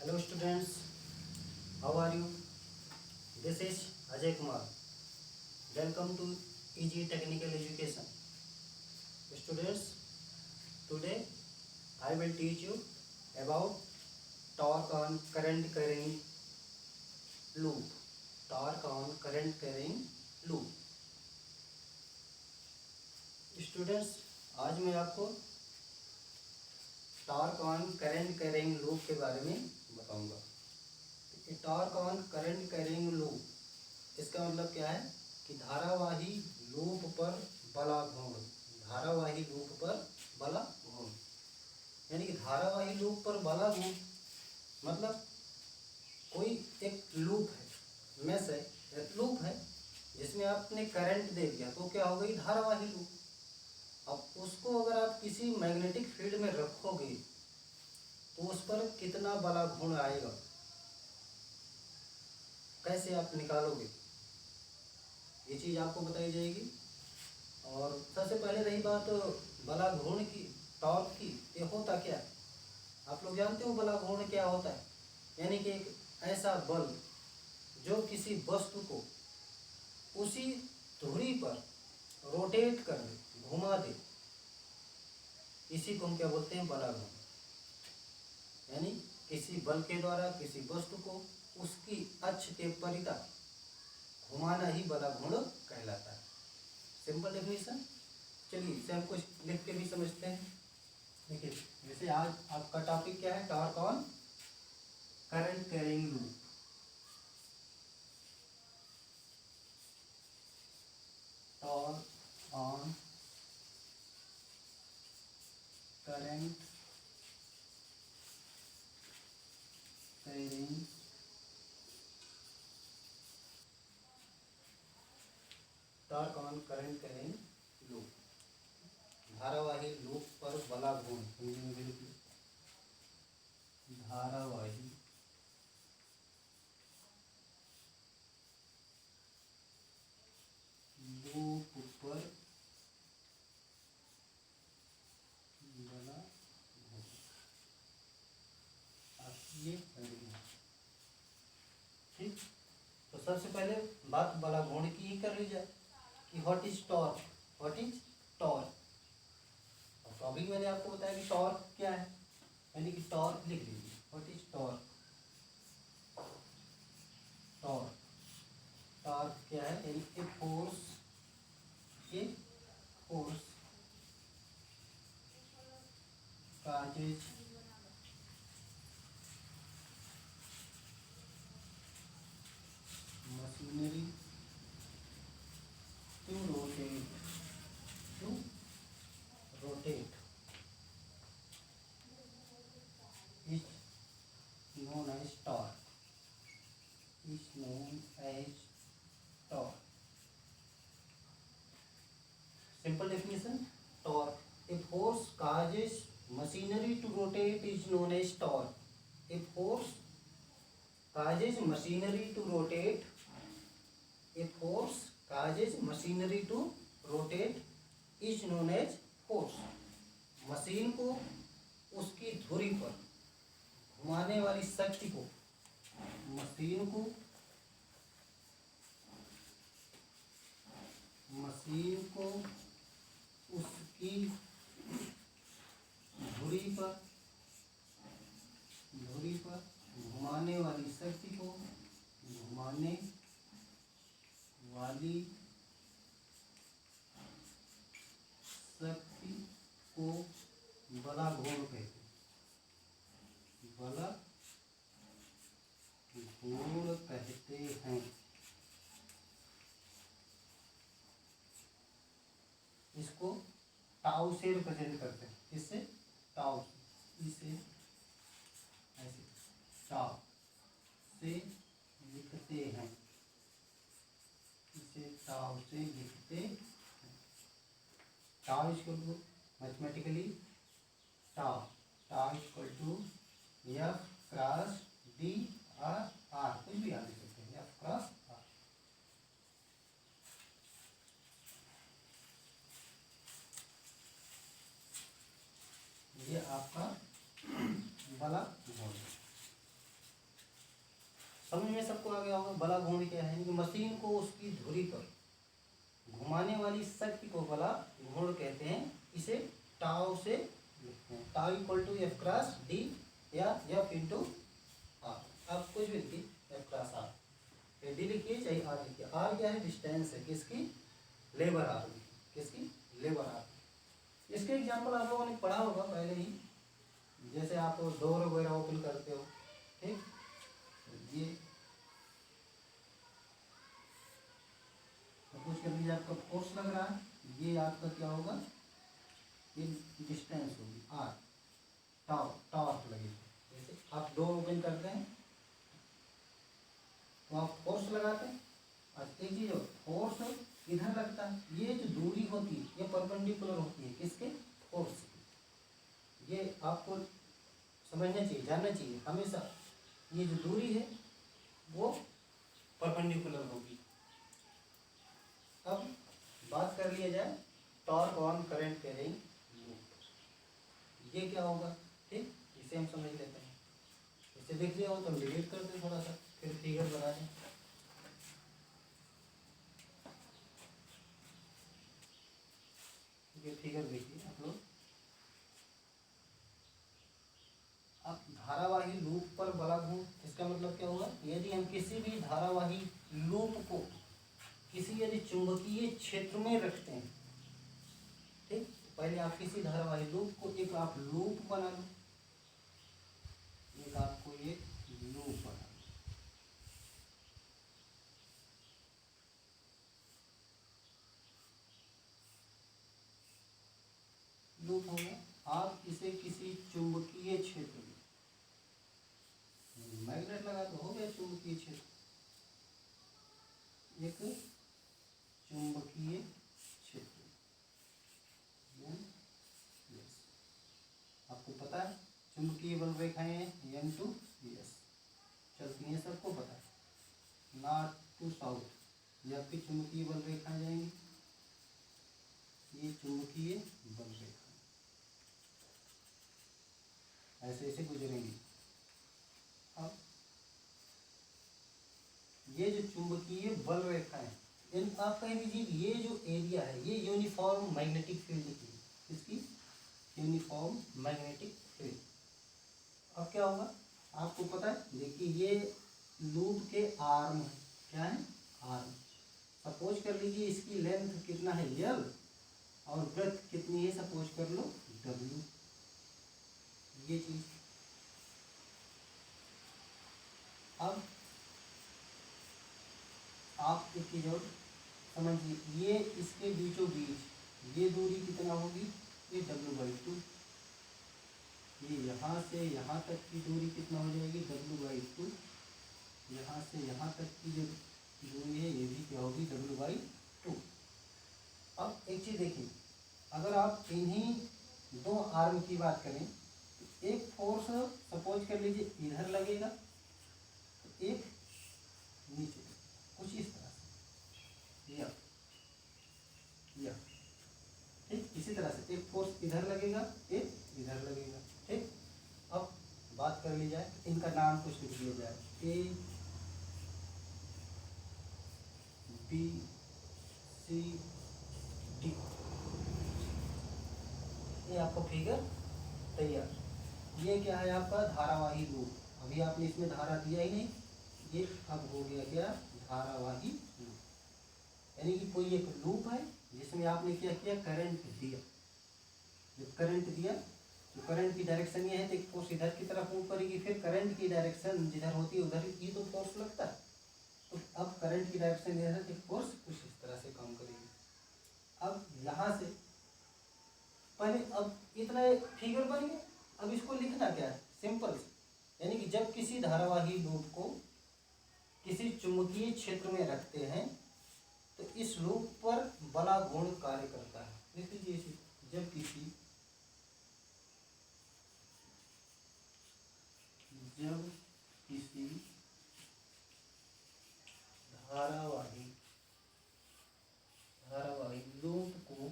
Hello students, how are you? This is Ajay Kumar. Welcome to EG Technical Education. Students, today I will teach you about torque on current carrying loop. Torque on current carrying loop. Students, आज मैं आपको torque on current carrying loop के बारे में बताऊंगा। Torque on current carrying loop इसका मतलब क्या है कि धारावाही लूप पर बला घूर्ण, धारावाही लूप पर बला घूर्ण, यानी कि धारावाही लूप पर बला घूर्ण मतलब कोई एक लूप है, मेश है, एक लूप है जिसमें आपने करंट दे दिया तो क्या हो गई, धारावाही लूप। अब उसको अगर आप किसी मैग्नेटिक फील्ड में रखोगे तो उस पर कितना बला घूर्ण आएगा, कैसे आप निकालोगे, ये चीज़ आपको बताई जाएगी। और सबसे पहले रही बात बला घूर्ण की, टॉर्क की, ये होता क्या है आप लोग जानते हो बला घूर्ण क्या होता है? यानी कि एक ऐसा बल जो किसी वस्तु को उसी धुरी पर रोटेट कर दे, घुमा दे, इसी को हम क्या बोलते हैं, बला घूर्ण। यानी किसी बल के द्वारा किसी वस्तु को उसकी अक्ष के परितः घुमाना ही बला घूर्ण कहलाता है। Simple definition. चलिए इसे हम कुछ लिख के भी समझते हैं। देखिए जैसे आज आपका टॉपिक क्या है, torque on current carrying loop. Torque on current carrying torque on current carrying loop, धारावाही लूप पर बला घूर्ण, हिंदी में भी लिखिए, धारावाही लूप पर बला घूर्ण। आप ये पढ़िए, ठीक। तो सबसे पहले बात बला घूर्ण की ही कर ली जाए कि what is torque, what is torque. और टॉपिक मैंने आपको बताया कि टॉर्क क्या है, यानी कि टॉर्क लिख लीजिए, what is torque. Torque, torque क्या है, यानी a force, a force causes machinery to rotate, to rotate is known as torque, is known as torque. Simple definition, torque, a force causes machinery to rotate is known as torque. A force causes machinery to rotate, a force causes machinery to rotate is known as force. Machine को उसकी धुरी पर घुमाने वाली शक्ति को, machine को उसकी धुरी पर घुमाने वाली शक्ति को, घुमाने वाली शक्ति को बला घूर्ण कहते हैं, बला घूर्ण कहते हैं। इसको टाउ से रिप्रेजेंट करते हैं, इससे टाउ, इसे ऐसे टाउ से लिखते हैं, इसे टाउ से लिखते हैं। Tau equal to mathematically tau, tau equal to F cross D R, R कुछ भी याद लिख सकते हैं, एफ क्रॉस आर। ये आपका बला घूर्ण। समझ में सबको आ गया होगा बला घूर्ण क्या है, यानी कि मशीन को उसकी धुरी पर घुमाने वाली शक्ति को बला घूर्ण कहते हैं। इसे टाउ से लिखते हैं, tau equal to F cross D या एफ इंटू आर, आप कुछ भी लिखिए, एफ क्रॉस आर, डी लिखिए चाहे आर लिखिए। आर क्या है, डिस्टेंस है, किसकी, लेबर आर, किसकी, लेबर आर। इसके एग्जाम्पल आप लोगों ने पढ़ा होगा पहले ही, जैसे आप डोर वगैरह ओपन करते हो, ठीक, ये सपोज कर लीजिए आपका फोर्स लग रहा है, ये आपका क्या होगा, ये डिस्टेंस होगी आर, टॉर्क लगेगी। जैसे आप डोर ओपन करते हैं तो आप फोर्स लगाते हैं, और एक चीज फोर्स इधर लगता है, ये जो दूरी होती है ये परपेंडिकुलर होती है किसके, फोर्स की। ये आपको समझना चाहिए, जानना चाहिए हमेशा, ये जो दूरी है वो परपेंडिकुलर होगी। अब बात कर लिया जाए torque on current carrying loop, ये क्या होगा, ठीक, इसे हम समझ लेते हैं। इसे देख लिया हो तो हम डिलीट कर दें थोड़ा सा, फिर फिगर बना दें। ये फिगर देखिए आप लोग, अब धारावाही लूप पर बला घूर्ण, इसका मतलब क्या हुआ, यदि हम किसी भी धारावाही लूप को किसी यदि चुंबकीय क्षेत्र में रखते हैं, ठीक, तो पहले आप किसी धारावाही लूप को एक आप लूप बना लो, एक आपको एक लूप बना लो, लूप हो गया। आप इसे किसी चुंबकीय क्षेत्र में मैग्नेट लगा तो हो गया चुंबकीय क्षेत्र, एक चुंबकीय क्षेत्र, यस, आपको पता है चुंबकीय बल रेखाएं एन टू एस चलती हैं, सबको पता है, नॉर्थ टू साउथ, ये आपकी चुंबकीय बल रेखाएं जाएंगी, ये चुंबकीय बल रेखा ऐसे ऐसे गुजरेंगी। अब ये जो चुंबकीय बल रेखा है, इन आप कह दीजिए ये जो एरिया है ये यूनिफॉर्म मैग्नेटिक फील्ड की, इसकी यूनिफॉर्म मैग्नेटिक फील्ड। अब क्या होगा आपको पता है, देखिए ये लूप के आर्म है, क्या है, आर्म। सपोज कर लीजिए इसकी लेंथ कितना है L और ब्रेथ कितनी है, सपोज कर लो W, ये चीज। अब आप एक चीज और समझिए, ये इसके बीचों बीच ये दूरी कितना होगी, ये W/2, ये यहाँ से यहाँ तक की दूरी कितना हो जाएगी, W/2, यहाँ से यहाँ तक की जो दूरी है ये भी क्या होगी, W/2। अब एक चीज देखिए, अगर आप इन्हीं दो आर्म की बात करें तो एक फोर्स सपोज कर लीजिए इधर लगेगा, तो एक नीचे, कुछ इस तरह से, या ठीक, इसी तरह से एक फोर्स इधर लगेगा, एक इधर लगेगा, ठीक। अब बात कर ली जाए, इनका नाम कुछ लिख दिया जाए, A B C D, ये आपका फिगर तैयार। ये क्या है आपका धारावाही लूप, अभी आपने इसमें धारा दिया ही नहीं, ये अब हो गया क्या, धारावाही लूप, यानी कि कोई एक लूप है जिसमें आपने क्या किया, करंट दिया, जब करंट दिया तो करंट की डायरेक्शन ये है, तो एक फोर्स इधर की तरफ मूव करेगी, फिर करंट की डायरेक्शन जिधर होती है उधर ही तो फोर्स लगता है, तो अब करंट की डायरेक्शन इधर है, तो फोर्स कुछ इस तरह से काम करेगी। अब यहाँ से पहले, अब इतना फिगर बन गया, अब इसको लिखना क्या है, सिंपल, यानी कि जब किसी धारावाही लूप को किसी चुंबकीय क्षेत्र में रखते हैं तो इस लूप पर बला घूर्ण कार्य करता है। लिख लीजिए इसे, जब किसी धारावाही लूप को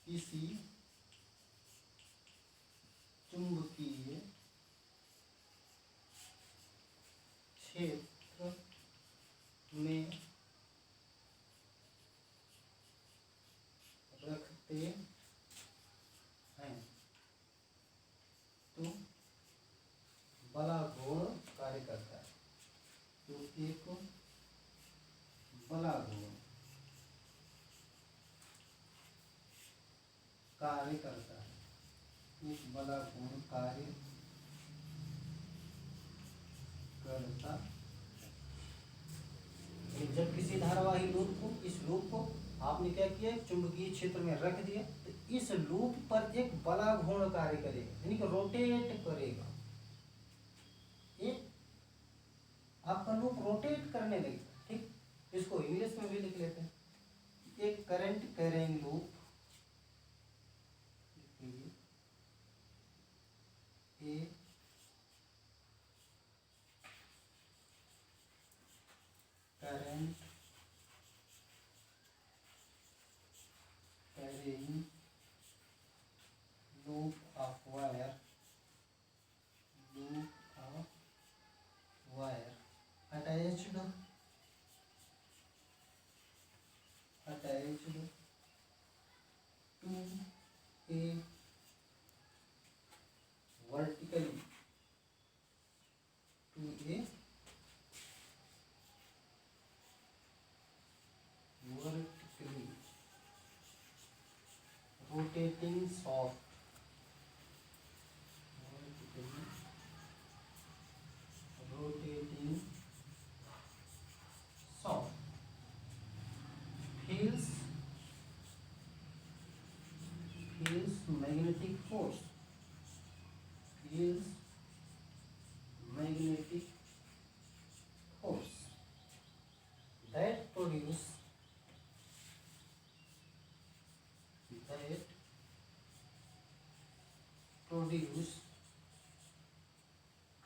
किसी चुंबकीय एक बड़ा गुण कार्य करता है। जब किसी धारावाही लूप को, इस लूप को आपने क्या किया, चुंबकीय क्षेत्र में रख दिया, तो इस लूप पर एक बड़ा घूर्ण कार्य करेगा, यानी कि रोटेट करेगा। एक आपका लूप रोटेट करने लगेगा। ठीक, इसको इंग्लिश में भी लिख लेते हैं। एक current carrying loop, A current carrying loop of wire, loop of wire attached to a vertically rotating shaft, rotating shaft feels magnetic force, feels magnetic force that produce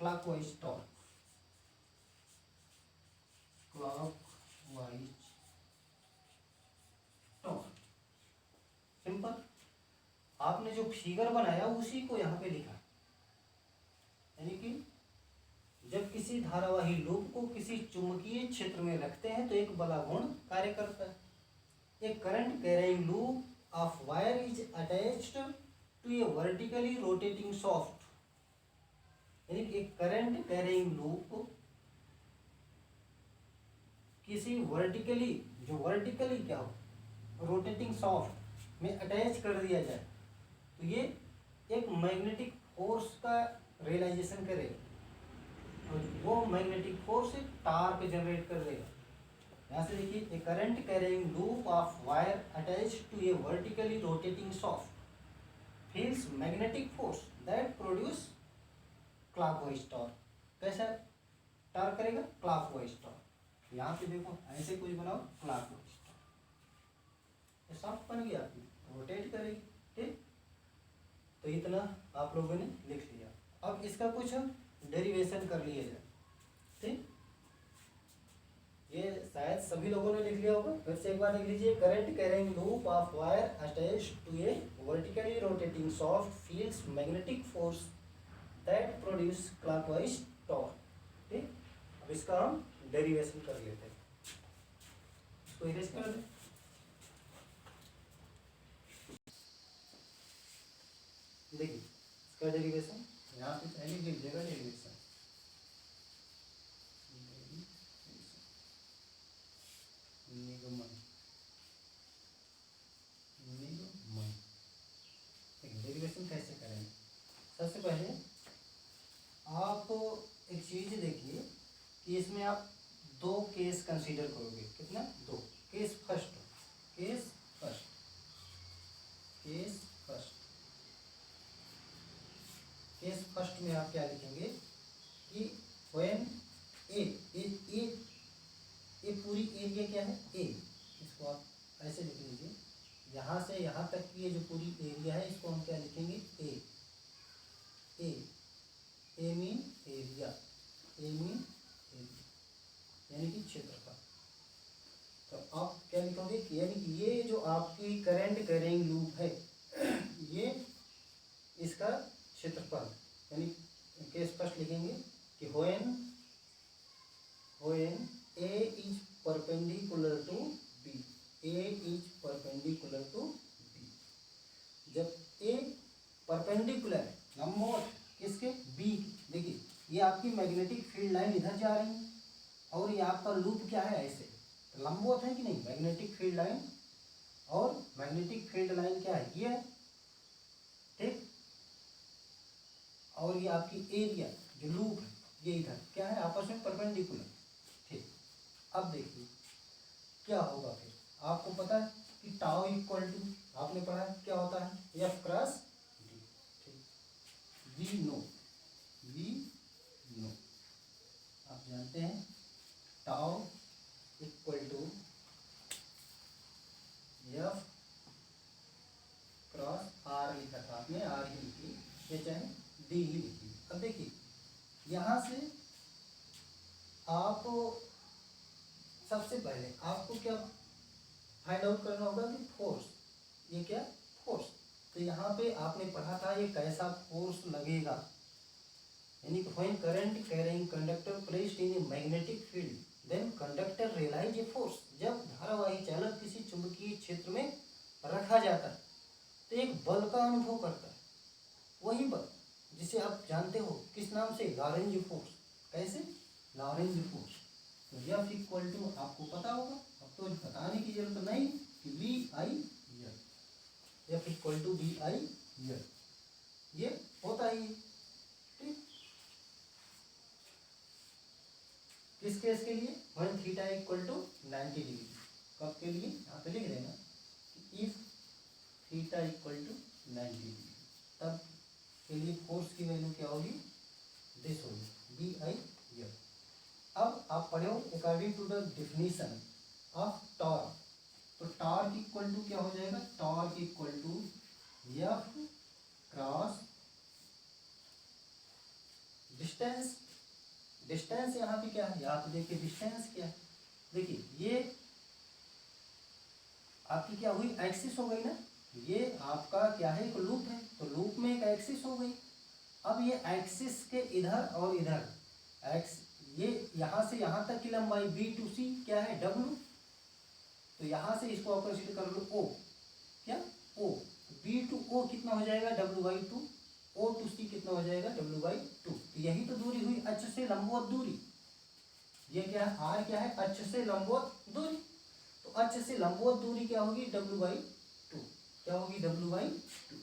clockwise torque, clockwise torque। Simple, आपने जो figure बनाया उसी को यहाँ पे लिखा, यानी कि जब किसी धारावाही लूप को किसी चुंबकीय क्षेत्र में रखते हैं तो एक बला गुण कार्य करता है। एक current carrying loop of wire is attached to a vertically rotating shaft, यानी कि एक करंट कैरिंग लूप किसी वर्टिकली, जो वर्टिकली क्या हो, रोटेटिंग शाफ्ट में अटैच कर दिया जाए तो ये एक मैग्नेटिक फोर्स का रियलाइजेशन करेगा और वो मैग्नेटिक फोर्स टार्क जनरेट कर देगा। यहाँ से देखिए, a current carrying loop of wire attach to a vertically rotating shaft feels magnetic force that produce clockwise torque. कैसा टॉर्क करेगा? Clockwise torque. यहाँ पे देखो ऐसे कुछ बनाओ, क्लॉकवाइज टॉर्क, ये सब बन गया, रोटेट करेगी। ठीक, तो इतना आप लोगों ने लिख लिया। अब इसका कुछ डेरिवेशन कर लिया जाए। ठीक, ये शायद सभी लोगों ने लिख लिया होगा, फिर से एक बार लिख लीजिए। Current carrying loop of wire attached to a vertically rotating shaft feels magnetic force that produce clockwise torque. ठीक, अब इसका हम डेरिवेशन कर लेते हैं, इसको इरेज कर दें। देखिए इसका डेरिवेशन यहाँ पे पहले लिख लीजिएगा, डेरिवेशन निगमन, डेरिवेशन कैसे करेंगे? सबसे पहले आप एक चीज देखिए कि इसमें आप दो केस कंसीडर करोगे। कितना? दो case. First case, first case, first case first में आप क्या लिखेंगे कि व्हेन ए पूरी एरिया क्या है? ए। इसको आप ऐसे लिख लीजिए, यहाँ से यहाँ तक की ये जो पूरी एरिया है इसको हम क्या लिखेंगे? ए। ए मीन एरिया, ए मीन एरिया यानी कि क्षेत्रफल। तो आप क्या लिखोगे कि यानी कि ये जो आपकी करंट कैरिंग लूप है ये इसका क्षेत्रफल, यानी केस फर्स्ट लिखेंगे कि when A is perpendicular to B, A is perpendicular to B. जब ए परपेंडिकुलर है, लंबवत किसके? बी। देखिए ये आपकी मैग्नेटिक फील्ड लाइन इधर जा रही है और ये आपका लूप क्या है? ऐसे लंबवत है कि नहीं? मैग्नेटिक फील्ड लाइन, और मैग्नेटिक फील्ड लाइन क्या है? ये है। ठीक, ये आपकी एरिया जो लूप है ये इधर क्या है, आपस में परपेंडिकुलर। ठीक, अब देखिए क्या होगा फिर। आपको पता है कि टाउ इक्वल टू, आपने पढ़ा है क्या होता है, एफ क्रॉस डी। ठीक, वी नो आप जानते हैं tau equal to F cross R लिखा था आपने, आर ही लिखी, ये चाहे डी ही लिखी। अब देखिए यहाँ से आप सबसे पहले आपको क्या फाइंड आउट करना होगा कि फोर्स, ये क्या फोर्स। तो यहाँ पे आपने पढ़ा था ये कैसा फोर्स लगेगा, यानी when current carrying conductor placed in a magnetic field then conductor realise a force. जब धारावाही चालक किसी चुंबकीय क्षेत्र में रखा जाता है तो एक बल का अनुभव करता है, वही बल जिसे आप जानते हो किस नाम से, लॉरेंज फोर्स। कैसे, लॉरेंज फोर्स। तो एफ इक्वल टू आपको पता होगा, अब तो बताने की जरूरत नहीं कि V I L, F equal to V I L, ये होता ही। ठीक, किस केस के लिए, when theta equal to 90 degree. कब के लिए, यहाँ पे लिख देना if theta equal to 90 degree, तब के लिए फोर्स की वैल्यू क्या होगी, दिस होगी बी आई एल। अब आप पढ़े हो according to the definition of torque, तो टॉर्क इक्वल टू क्या हो जाएगा, torque equal to F cross distance. Distance यहाँ पे क्या है, यहाँ पे देखिए डिस्टेंस क्या है, देखिए ये आपकी क्या हुई, एक्सिस हो गई ना, ये आपका क्या है, एक लूप है, तो लूप में एक एक्सिस हो गई। अब ये एक्सिस के इधर और इधर एक्स, ये यहाँ से यहाँ तक की लंबाई बी टू सी क्या है, डब्लू। तो यहाँ से इसको आप कंसीडर कर लो ओ, क्या ओ, बी टू ओ कितना हो जाएगा, W by two, O to C कितना हो जाएगा, डब्लू बाई टू। यही तो दूरी हुई अक्ष से लंबवत दूरी, ये क्या है, आर क्या है, अक्ष से लंबवत दूरी। तो अक्ष से लंबवत दूरी क्या होगी, डब्लू बाई टू, क्या होगी, W by to,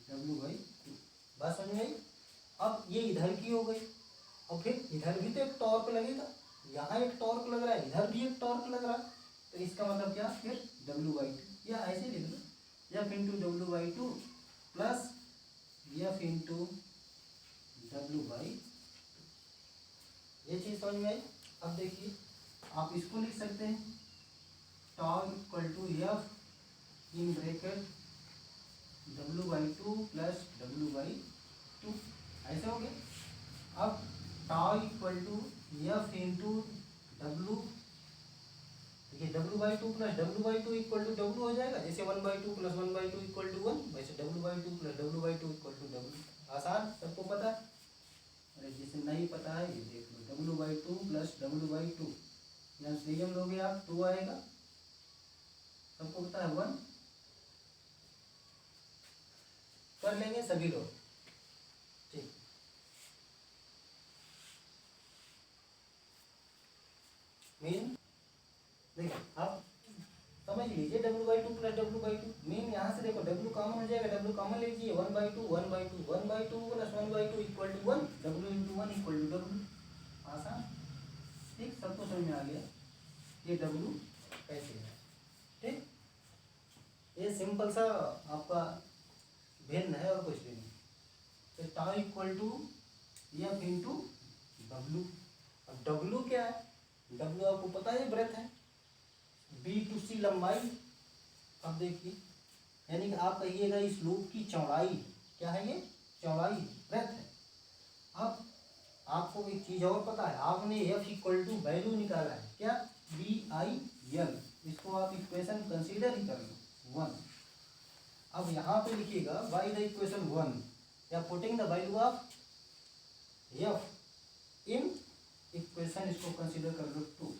W by to. बात समझ में आई। अब ये इधर की हो गई, और फिर इधर भी तो एक टॉर्क लगेगा, यहाँ एक टॉर्क लग रहा है, इधर भी एक टॉर्क लग रहा है, तो इसका मतलब क्या, फिर डब्लू बाई टू, या ऐसे लिख लो F into W by two plus F into W by two, ये चीज समझ में आई। अब देखिए आप इसको लिख सकते हैं torque equal to F in bracket W by two plus W by two, ऐसे हो गया। अब tau equal to F into W, देखिए W by two plus W by two equal to W हो जाएगा, जैसे one by two plus one by two equal to one, वैसे W by two plus W by two equal to W. आसान, सबको पता है। अरे जिसे नहीं पता है ये देख लो, W by two plus W by two, यहाँ सीएम लोगे आप, टू आएगा, सबको पता है वन, कर लेंगे सभी लोग। ठीक, मीन देखिए आप समझ लीजिए W by two plus W by two, mean यहाँ से देखो डब्ल्यू कॉमन हो जाएगा, डब्ल्यू कॉमन लीजिए, one by two one by two, one by two plus one by two equal to one, W into one equal to W. आसान, ठीक, सबको समझ में आ गया ये डब्ल्यू कैसे है। ठीक, ये सिंपल सा आपका भिन्न है और कुछ भी नहीं। तो tau equal to F into W. अब डब्ल्यू क्या है, डब्ल्यू आपको पता है ब्रेथ है, बी टू सी लंबाई। अब देखिए यानी कि आप कहिएगा इस लूप की चौड़ाई क्या है, ये चौड़ाई ब्रेथ है। अब आपको एक चीज और पता है, आपने एफ इक्वल टू वैल्यू निकाला है क्या, बी आई एल, इसको आप इक्वेशन कंसीडर ही कर लो वन। अब यहाँ पे लिखिएगा बाई द इक्वेशन वन, या putting the value of F in equation, इसको कंसीडर कर लो two,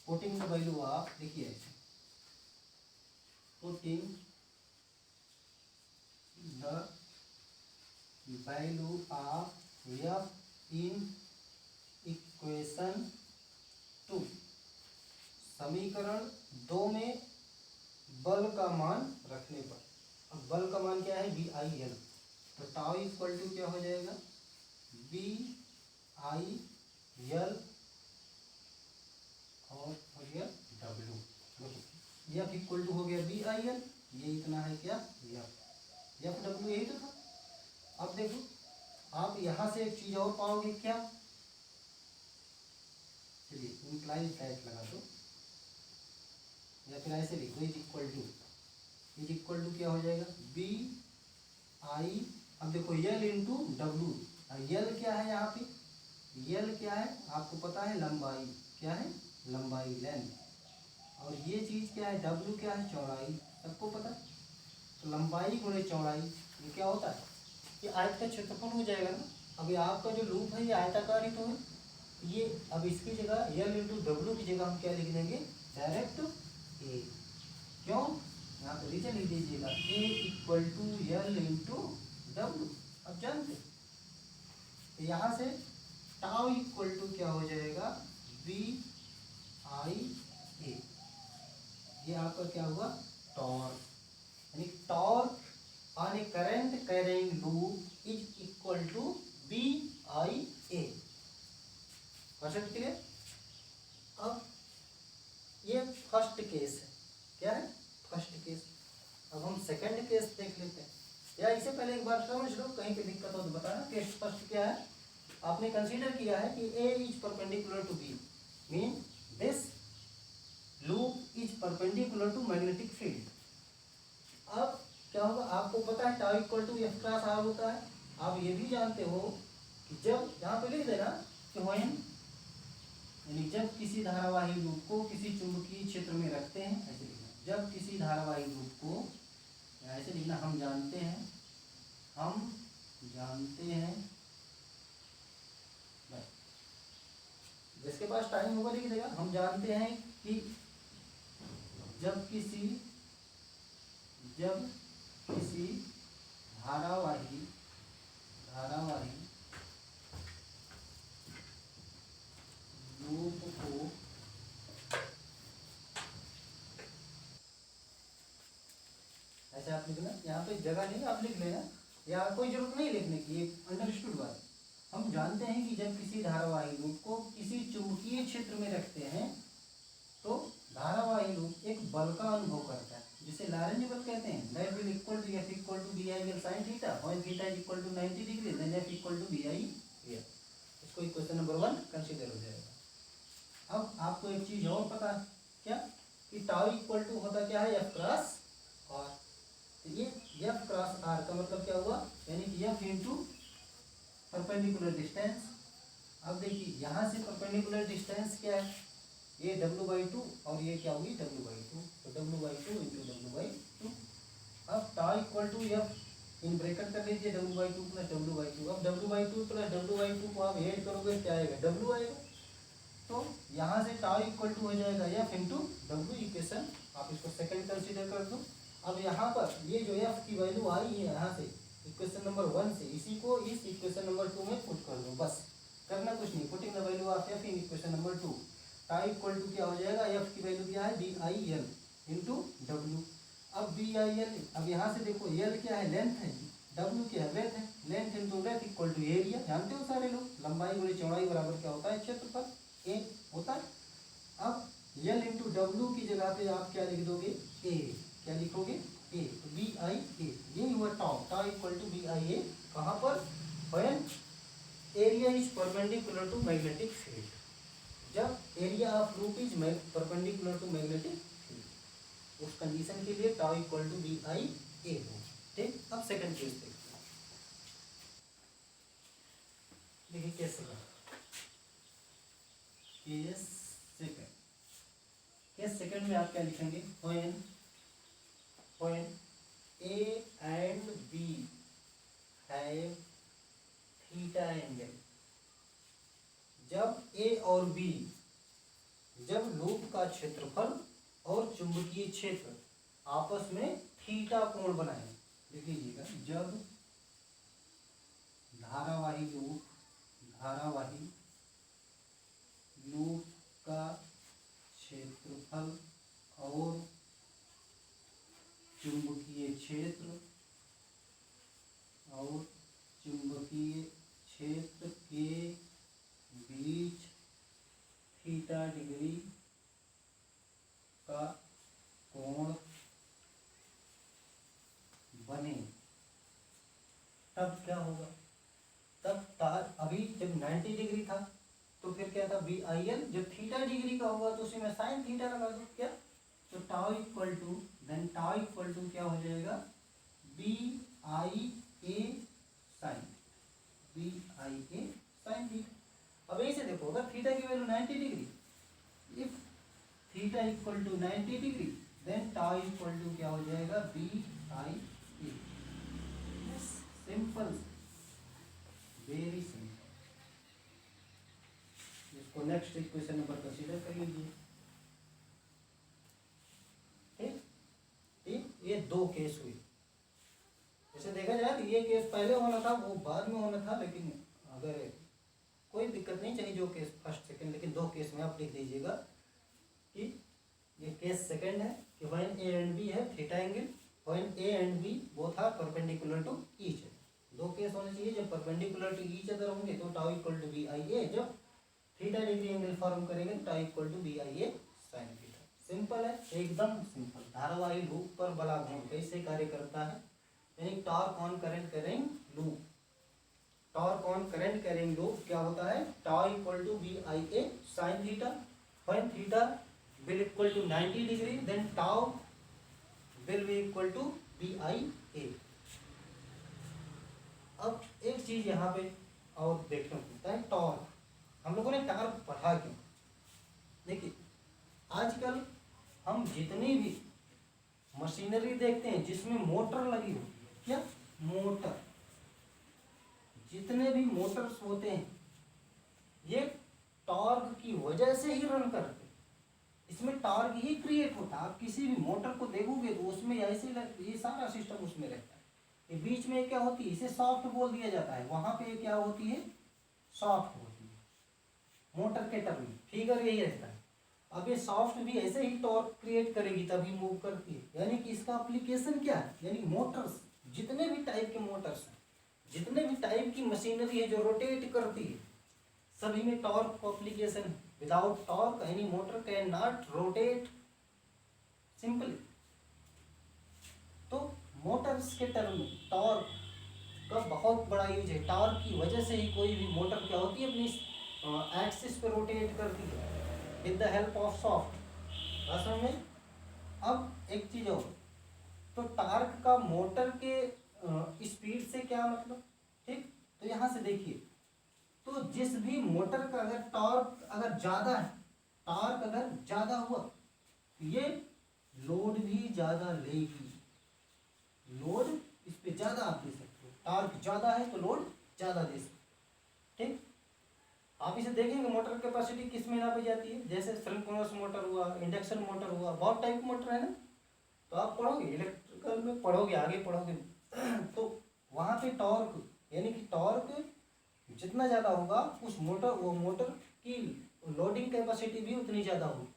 putting the value of, देखिए ऐसे putting the value of F in equation two, समीकरण दो में बल का मान रखने पर। अब बल का मान क्या है, बी आई एल, तो टाउ इक्वल टू क्या हो जाएगा, बी आई यल और हो गया डब्ल्यू। एफ इक्वल टू हो गया बी आई एल, ये इतना है क्या एफ डब्ल्यू, यही तो था। अब देखो आप यहाँ से एक चीज और पाओगे क्या, चलिए इम्प्लाइज दैट लगा दो या फिर ऐसे लिखो इज इक्वल टू क्या हो जाएगा बी आई, अब देखो यल इंटू डब्ल्यू। यल क्या है यहाँ पे, यल क्या है आपको पता है, लंबाई, क्या है लंबाई लेंथ, और ये चीज क्या है डब्ल्यू क्या है चौड़ाई, सबको पता है। तो लंबाई गुणे चौड़ाई ये क्या होता है, ये आयत का क्षेत्रफल हो जाएगा ना। अभी आपका जो लूप है ये आयताकार ही तो है, ये अब इसकी जगह यल इंटू डब्ल्यू की जगह हम क्या लिख देंगे, डायरेक्ट ए। क्यों, यहाँ पे रीजन लिख दीजिएगा, A equal to L into W. अब जानते तो यहाँ से टाउ इक्वल टू क्या हो जाएगा, बी आई ए, ये आपका क्या हुआ टॉर्क, यानी torque on a current carrying loop is equal to B I A. Concept clear. अब ये फर्स्ट केस है, क्या है फर्स्ट केस। अब हम सेकंड केस देख लेते हैं, या इससे पहले एक बार समझ लो, कहीं पे दिक्कत हो तो बताना। केस फर्स्ट क्या है, आपने कंसीडर किया है कि A is perpendicular to B, mean this loop is perpendicular to magnetic field. अब क्या होगा, आपको पता है tau equal to F cross R होता है। आप ये भी जानते हो कि जब यहाँ पे लिख देना कि व्हेन, यानी जब किसी धारावाही लूप को किसी चुंबकीय क्षेत्र में रखते हैं, ऐसे लिखना, जब किसी धारावाही लूप को, ऐसे लिखना, हम जानते हैं बस, जिसके पास टाइम होगा लिख देगा, हम जानते हैं कि जब किसी धारावाही लूप को ऐसे आप लिखना, यहाँ पे जगह नहीं आप लिख लेना, या कोई जरूरत नहीं लिखने की, ये अंडरस्टूड बात। हम जानते हैं कि जब किसी धारावाही लूप को किसी चुंबकीय क्षेत्र में रखते हैं तो धारावाही लूप एक बल का अनुभव करता है, जिसे लॉरेंज बल कहते हैं। That will equal to F equal to B I L sine theta, when theta is equal to 90 degree, then F equal to B I L. इसको इक्वेशन नंबर 1 कंसीडर हो जाएगा। अब आपको एक चीज और पता है क्या, कि टाउ इक्वल टू होता क्या है एफ क्रॉस आर। तो ये एफ क्रॉस आर का मतलब क्या हुआ, यानी कि एफ इंटू परपेंडिकुलर डिस्टेंस। अब देखिए यहाँ से परपेंडिकुलर डिस्टेंस क्या है, ये W/2 और ये क्या होगी W/2, तो W/2 इंटू W/2। अब tau equal to F in bracket कर लीजिए W/2 प्लस W/2। अब W/2 प्लस W/2 को आप ऐड करोगे क्या आएगा, W आएगा। तो यहाँ से टाउ इक्वल टू हो जाएगा एफ इंटू डब्ल्यू, इक्वेशन आप इसको सेकंड कंसीडर कर दो। अब यहाँ पर ये जो एफ की वैल्यू आई है यहाँ से इक्वेशन नंबर 1 से, इसी को इस इक्वेशन नंबर 2 में पुट कर दो, बस करना कुछ नहीं। Putting the value of F in equation number 2, tau equal to क्या हो जाएगा, एफ की वैल्यू क्या है B I L into W. अब बी आई एल, अब यहाँ से देखो एल क्या है लेंथ है, डब्ल्यू क्या है ब्रेथ है, length into breadth equal to area. जानते हो सारे लोग, लंबाई गुणे चौड़ाई बराबर क्या होता है क्षेत्रफल, ए होता है। अब एल इंटू डब्ल्यू की जगह पे आप क्या लिख दोगे, ए, क्या लिखोगे ए, तो बी आई ए, ये हुआ tau, tau equal to B I A. कहाँ पर, when area is perpendicular to magnetic field, जब area of loop is perpendicular to magnetic field, उस कंडीशन के लिए tau equal to B I A हो। ठीक, अब सेकंड केस देखते हैं। देखिए केस सेकंड में आप क्या लिखेंगे, when A and B have theta angle, जब ए और बी, जब लूप का क्षेत्रफल और चुंबकीय क्षेत्र आपस में थीटा कोण बनाए। लिख लीजिएगा, जब धारावाही लूप का क्षेत्रफल और चुंबकीय क्षेत्र और चुंबकीय क्षेत्र के बीच थीटा डिग्री का कोण बने, तब क्या होगा? तब तार अभी जब 90 डिग्री था तो फिर क्या था, बी आई एल। जब थीटा डिग्री का होगा तो उसी में साइन थीटा लगा दो, क्या? तो tau equal to, then tau equal to क्या हो जाएगा, B I A sine, B I A sine theta. अब ऐसे देखो, अगर थीटा की value 90 degree, if theta equal to 90 degree, then tau equal to क्या हो जाएगा, B I A. Simple, very simple. इसको नेक्स्ट इक्वेशन नंबर कंसीडर कर लीजिए। ठीक, ये दो केस हुई। जैसे देखा जाए तो ये केस पहले होना था, वो बाद में होना था, लेकिन अगर कोई दिक्कत नहीं चाहिए, जो केस फर्स्ट सेकंड, लेकिन दो केस में आप लिख दीजिएगा कि ये केस सेकंड है कि व्हेन ए एंड बी है theta angle, when A and B both are perpendicular to each other. दो केस होने चाहिए, जब परपेंडिकुलर टू ईच अदर होंगे तो tau equal to B I A, जब थीटा डिग्री एंगल फॉर्म करेंगे तो tau equal to B I A sine theta. Simple है, एकदम सिंपल। धारावाही लूप पर बला घूर्ण कैसे कार्य करता है, यानी torque on current carrying loop, torque on current carrying loop क्या होता है, tau equal to B I A sine theta, when theta will equal to 90 degree, then tau will be equal to B I A. अब एक चीज यहाँ पे और देखना पड़ता है, टॉर्क। हम लोगों ने टॉर्क पढ़ा क्यों? देखिए, आजकल हम जितनी भी मशीनरी देखते हैं जिसमें मोटर लगी होती है, क्या? मोटर। जितने भी मोटर्स होते हैं ये टॉर्क की वजह से ही रन करते हैं, इसमें टॉर्क ही क्रिएट होता है। आप किसी भी मोटर को देखोगे तो उसमें ऐसे ये सारा सिस्टम उसमें रहता है। ये बीच में क्या होती है, इसे सॉफ्ट बोल दिया जाता है, वहां पे क्या होती है, सॉफ्ट होती है। मोटर के टर्म में फिगर यही रहता है। अब ये सॉफ्ट भी ऐसे ही टॉर्क क्रिएट करेगी तभी मूव करती है, यानी कि इसका एप्लीकेशन क्या है, यानी मोटर्स, जितने भी टाइप के मोटर्स हैं, जितने भी टाइप की मशीनरी है जो रोटेट करती है, सभी में टॉर्क को application. Without torque any motor can not rotate, simple. तो मोटर्स के टर्म में टॉर्क का बहुत बड़ा यूज है। टॉर्क की वजह से ही कोई भी मोटर क्या होती है, अपनी एक्सिस पे रोटेट करती है with the help of soft. असल में अब एक चीज और, तो टॉर्क का मोटर के स्पीड से क्या मतलब, ठीक? तो यहाँ से देखिए, तो जिस भी मोटर का अगर टॉर्क अगर ज्यादा है, टॉर्क अगर ज्यादा हुआ तो ये लोड भी ज्यादा लेगी, लोड इस पे ज्यादा आप दे सकते हो। टॉर्क ज्यादा है तो लोड ज्यादा दे सकते, ठीक? आप इसे देखेंगे मोटर कैपेसिटी किस में नापी जाती है, जैसे सिंक्रोनस मोटर हुआ, इंडक्शन मोटर हुआ, बहुत टाइप के मोटर है ना। तो आप पढ़ोगे इलेक्ट्रिकल में, पढ़ोगे आगे पढ़ोगे तो वहाँ पे टॉर्क, यानी कि टॉर्क जितना ज़्यादा होगा उस मोटर, वो मोटर की लोडिंग कैपेसिटी भी उतनी ज़्यादा होगी।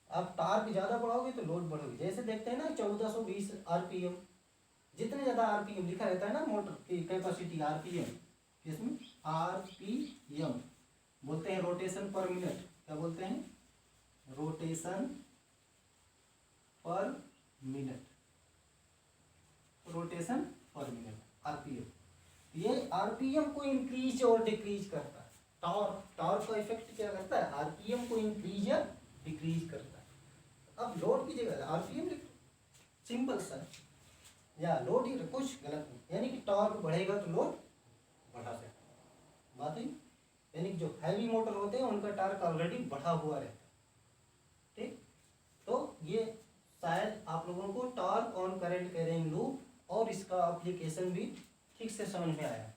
आप टॉर्क ज़्यादा बढ़ाओगे तो लोड बढ़ोगी। जैसे देखते हैं ना 1420 आरपीएम, जितने ज़्यादा आरपीएम लिखा रहता है ना मोटर की कैपेसिटी, आरपीएम, इसमें आरपीएम बोलते हैं रोटेशन पर मिनट। क्या बोलते हैं? रोटेशन पर मिनट, रोटेशन पर मिनट, आरपीएम। ये आरपीएम को इंक्रीज और डिक्रीज करता है। टॉर्क, टॉर्क का इफेक्ट क्या करता है, आरपीएम को इंक्रीज या डिक्रीज करता है। अब लोड की जगह आरपीएम लिख, सिंपल सा, या लोड ही कुछ गलत नहीं, यानी कि टॉर्क बढ़ेगा तो लोड बढ़ा सकते हैं, बात है। यानी कि जो हैवी मोटर होते हैं उनका टॉर्क ऑलरेडी बढ़ा हुआ रहता है, ठीक? तो ये शायद आप लोगों को torque on current carrying loop और इसका एप्लीकेशन भी ठीक से समझ में आया है,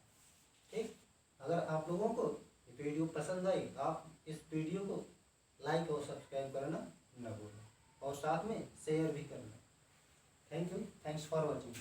ठीक? अगर आप लोगों को ये वीडियो पसंद आई तो आप इस वीडियो को लाइक और सब्सक्राइब करना न भूलें, और साथ में शेयर भी करना। Thank you, thanks for watching.